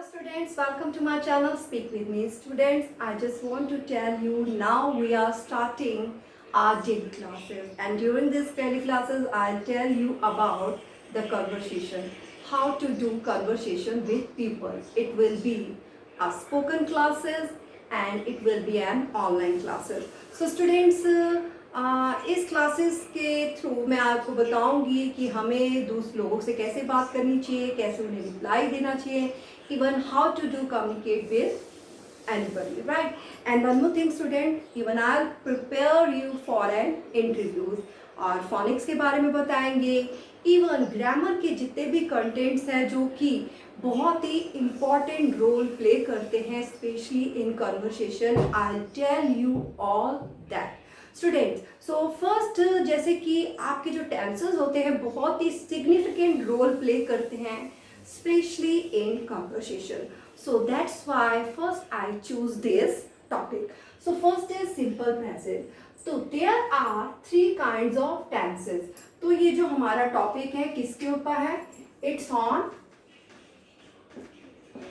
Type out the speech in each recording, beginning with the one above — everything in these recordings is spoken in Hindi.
students, welcome to my channel Speak With Me. Students, I just want to tell you now we are starting our daily classes, and during these daily classes I'll tell you about the conversation, how to do conversation with people. It will be a spoken classes and it will be an online classes. So students, इस क्लासेस के थ्रू मैं आपको बताऊंगी कि हमें दूसरे लोगों से कैसे बात करनी चाहिए, कैसे उन्हें रिप्लाई देना चाहिए, even how to do communicate with anybody, right? And one more thing student, even I'll prepare you for an interviews और phonics के बारे में बताएंगे, even grammar के जितने भी contents हैं जो कि बहुत ही important role play करते हैं especially in conversation, I'll tell you all that. Students, so first जैसे कि आपके जो टेंसेस होते हैं बहुत ही सिग्निफिकेंट रोल प्ले करते हैं specially in conversation. So that's why first I choose this topic. So first is simple present. तो there are 3 kinds of tenses. तो ये जो हमारा टॉपिक है किसके ऊपर है? It's on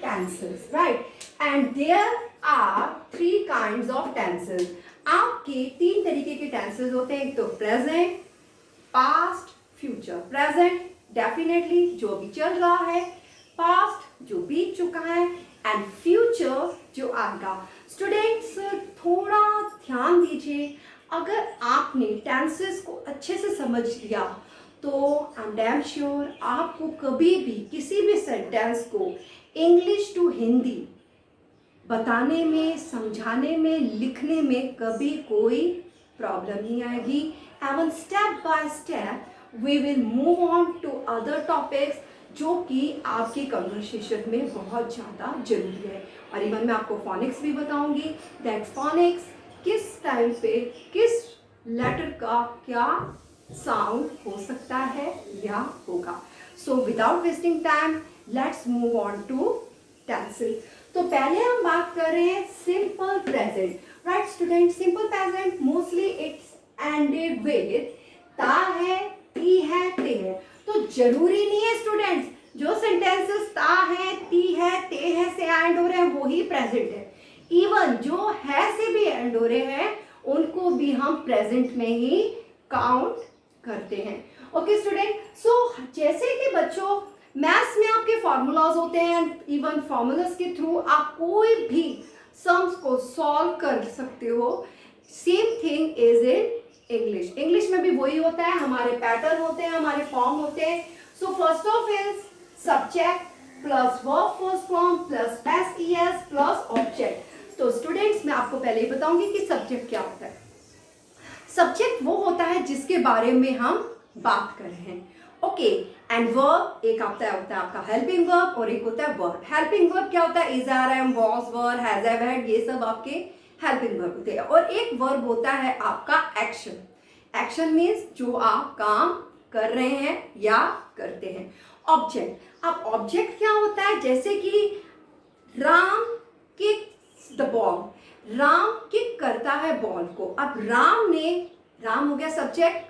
tenses, right? And there are 3 kinds of tenses. आपके 3 तरीके के टेंसेस होते हैं. एक तो present, past, future. Present definitely जो अभी चल रहा है, पास्ट जो बीत चुका है, एंड फ्यूचर जो आएगा. स्टूडेंट्स थोड़ा ध्यान दीजिए, अगर आपने टेंसेस को अच्छे से समझ लिया तो आई एम डैम श्योर आपको कभी भी किसी भी सेंटेंस को इंग्लिश टू हिंदी बताने में, समझाने में, लिखने में कभी कोई प्रॉब्लम नहीं आएगी. एवं step by step we will move on to other topics जो कि आपकी कन्वर्सेशन में बहुत ज़्यादा जरूरी है. और इवन मैं आपको फोनिक्स भी बताऊंगी दैट फोनिक्स किस टाइम पे किस लेटर का क्या साउंड हो सकता है या होगा. So without wasting time let's move on to tenses. तो पहले हम बात कर रहे हैं simple present, right student? Simple present mostly it's ended with ता है, ती है, ते है. तो जरूरी नहीं है स्टूडेंट्स जो सेंटेंसेस ता है, ती है, ते है से एंड हो रहे हैं वही प्रेजेंट है. इवन जो है से भी एंड हो रहे हैं उनको भी हम प्रेजेंट में ही काउंट करते हैं. ओके स्टूडेंट, सो जैसे कि बच्चों मैथ्स में आपके फार्मूलाज होते हैं, इवन फार्मूलाज के थ्रू आप कोई भी सम्स को सॉल्व कर सकते हो. Same thing is in English. English में भी वही होता है, हमारे पैटर्न होते हैं, हमारे फॉर्म होते हैं. So first of is subject plus verb first form plus S plus object. तो स्टूडेंट्स मैं आपको पहले ही बताऊंगी कि सब्जेक्ट क्या होता है. सब्जेक्ट वो होता है जिसके बारे में हम बात कर रहे हैं. ओके, एंड वर्ब एक होता है आपका हेल्पिंग वर्ब और एक होता है वर्ब. हेल्पिंग वर्ब क्या होता है? Is, are, am, was, were, has, have, had, ये सब आपके हेल्पिंग वर्ब होते हैं. और एक वर्ब होता है आपका एक्शन. एक्शन मीन्स जो आप काम कर रहे हैं या करते हैं. ऑब्जेक्ट, अब ऑब्जेक्ट क्या होता है? जैसे कि Ram kicks the ball. Ram kick करता है बॉल को. अब राम हो गया सब्जेक्ट,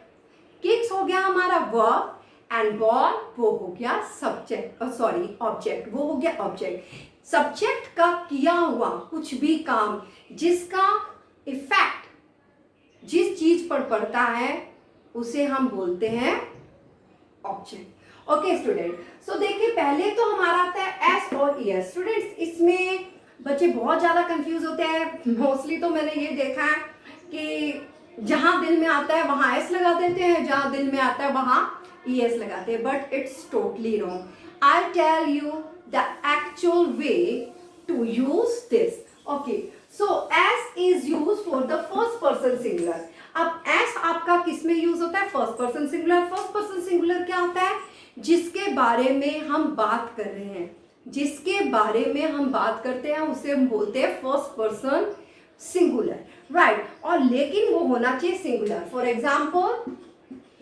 किक्स हो गया हमारा वर्ब, एंड बॉल वो हो गया सब्जेक्ट, सॉरी ऑब्जेक्ट, वो हो गया ऑब्जेक्ट. सब्जेक्ट का किया हुआ कुछ भी काम जिसका इफेक्ट जिस चीज पर पड़ता है उसे हम बोलते हैं ऑब्जेक्ट. ओके स्टूडेंट, सो देखिए पहले तो हमारा आता है एस और ईएस. स्टूडेंट्स इसमें बच्चे बहुत ज्यादा कंफ्यूज होते हैं. मोस्टली तो मैंने ये देखा है कि जहां दिल में आता है वहां एस लगा देते हैं, जहां दिल में आता है वहां ES लगाते हैं, but it's totally wrong. I tell you the actual way to use this. Okay, so S is use for the first person singular. अब S आपका किस में यूज होता है? First person singular. First person singular क्या होता है? जिसके बारे में हम बात कर रहे हैं, जिसके बारे में हम बात करते हैं उसे हम बोलते हैं फर्स्ट पर्सन सिंगुलर, राइट? और लेकिन वो होना चाहिए singular. For example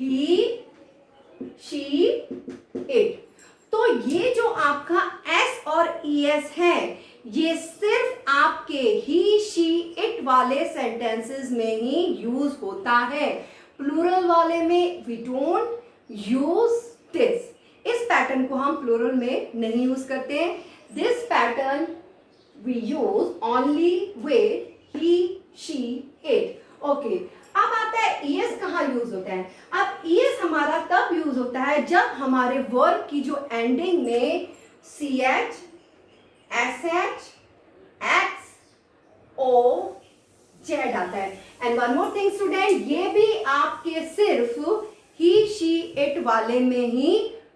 he, she, it. तो ये जो आपका S और ES है ये सिर्फ आपके ही, शी, इट वाले सेंटेंसेस में ही यूज होता है. प्लूरल वाले में वी डोंट यूज दिस. इस पैटर्न को हम प्लूरल में नहीं यूज करते हैं. This pattern we use only with he, she, it. Okay. अब आता है es कहाँ यूज होता है? अब es हमारा तब यूज होता है जब हमारे वर्ब की जो एंडिंग में ch, sh, x, o, z आता है. And one more thing student, ये भी आपके सिर्फ ही, शी, इट वाले में ही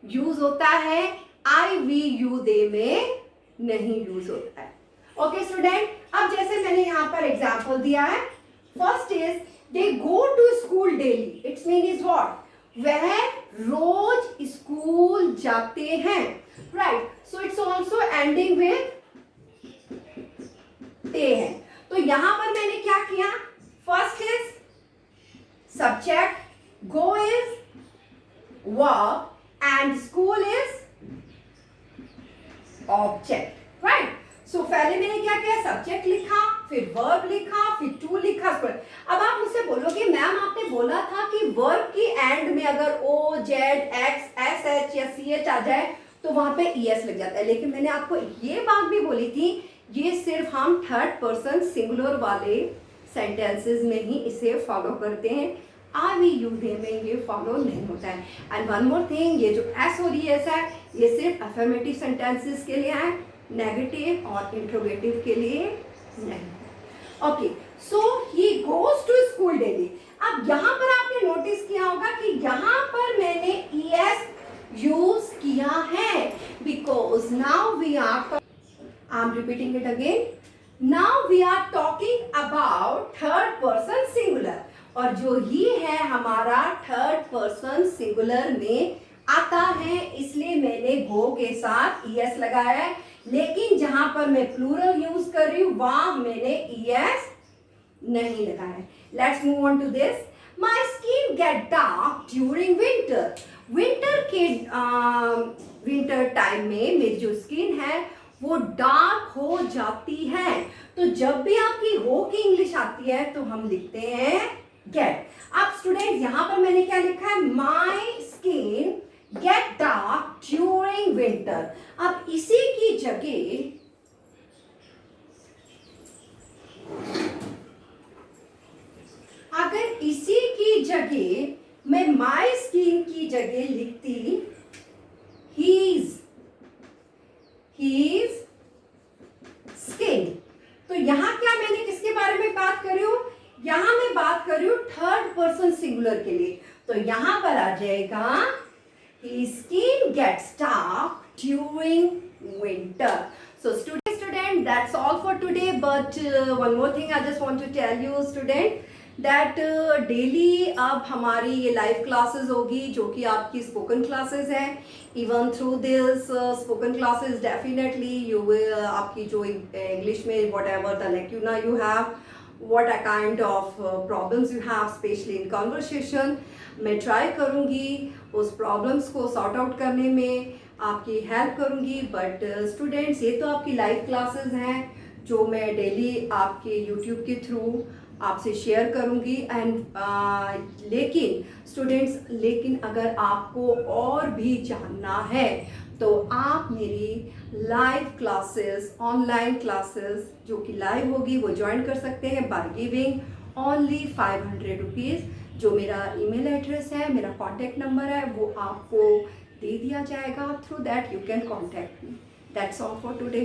यूज होता है, आई, वी, यू, दे में नहीं यूज होता है. ओके स्टूडेंट, अब जैसे मैंने यहाँ पर एग्जाम्पल दिया है, first is they go to school daily. It's mean is what? वह रोज स्कूल जाते हैं. Right, so it's also ending with ते है. तो यहां पर मैंने क्या किया? First is subject, go is verb and school is object. Right, so पहले मैंने क्या किया? सब्जेक्ट लिखा, फिर वर्ब लिखा, फिर टू लिखा. अब आप मुझसे बोलोगे मैम आपने बोला था कि वर्ब की एंड में अगर ओ, जेड, एक्स, एस, एच या सी एच आ जाए तो वहां पे ईएस लग जाता है. लेकिन मैंने आपको ये बात भी बोली थी, ये सिर्फ हम थर्ड पर्सन सिंगुलर वाले सेंटेंसेस में ही इसे फॉलो करते हैं. आई, वी, यू, दे में ये फॉलो नहीं होता है. एंड वन मोर थिंग, ये जो एस और ईएस है ये सिर्फ अफर्मेटिव सेंटेंसेस के लिए है, नेगेटिव और इंट्रोगेटिव के लिए नहीं. Okay, so he goes to school daily. अब यहाँ पर आपने नोटिस किया होगा कि यहाँ पर मैंने ईएस यूज किया है because now we are, I'm repeating it again. Now we are talking about third person singular. और जो ही है हमारा थर्ड पर्सन सिंगुलर में आता है, इसलिए मैंने गो के साथ es लगाया है. लेकिन जहां पर मैं प्लूरल यूज कर रही हूं वहां मैंने es नहीं लगाया है. Let's move on to this. My skin get dark during winter. Winter के विंटर टाइम में मेरी जो स्किन है वो डार्क हो जाती है. तो जब भी आपकी हो की इंग्लिश आती है तो हम लिखते हैं गेट. अब स्टूडेंट यहां पर मैंने क्या लिखा है? माई skin get dark during winter. अब इसी की जगह अगर इसी की जगह मैं माई स्किन की जगह लिखती हीज स्किन, तो यहां क्या मैंने किसके बारे में बात कर रही हूं? यहां मैं बात कर रही हूं थर्ड पर्सन सिंगुलर के लिए. तो यहां पर आ जाएगा his skin gets dark during winter. So student, that's all for today. But one more thing I just want to tell you student, that daily अब हमारी ये लाइव क्लासेस होगी जो कि आपकी स्पोकन क्लासेस हैं. Even through this spoken classes definitely you will, आपकी जो इंग्लिश में what ever the lacuna you have, what a kind of problems you have especially in conversation, मैं ट्राई करूँगी उस प्रॉब्लम्स को सॉर्ट आउट करने में आपकी हेल्प करूँगी. बट स्टूडेंट्स ये तो आपकी लाइव क्लासेस हैं जो मैं डेली आपके यूट्यूब के थ्रू आपसे शेयर करूँगी. एंड लेकिन स्टूडेंट्स, लेकिन अगर आपको और भी जानना है तो आप मेरी लाइव क्लासेस, ऑनलाइन क्लासेस जो कि लाइव होगी वो ज्वाइन कर सकते हैं बाय गिविंग ओनली 500 रुपीज़. जो मेरा ईमेल एड्रेस है, मेरा कॉन्टैक्ट नंबर है, वो आपको दे दिया जाएगा. Through that you can contact me. That's all for today.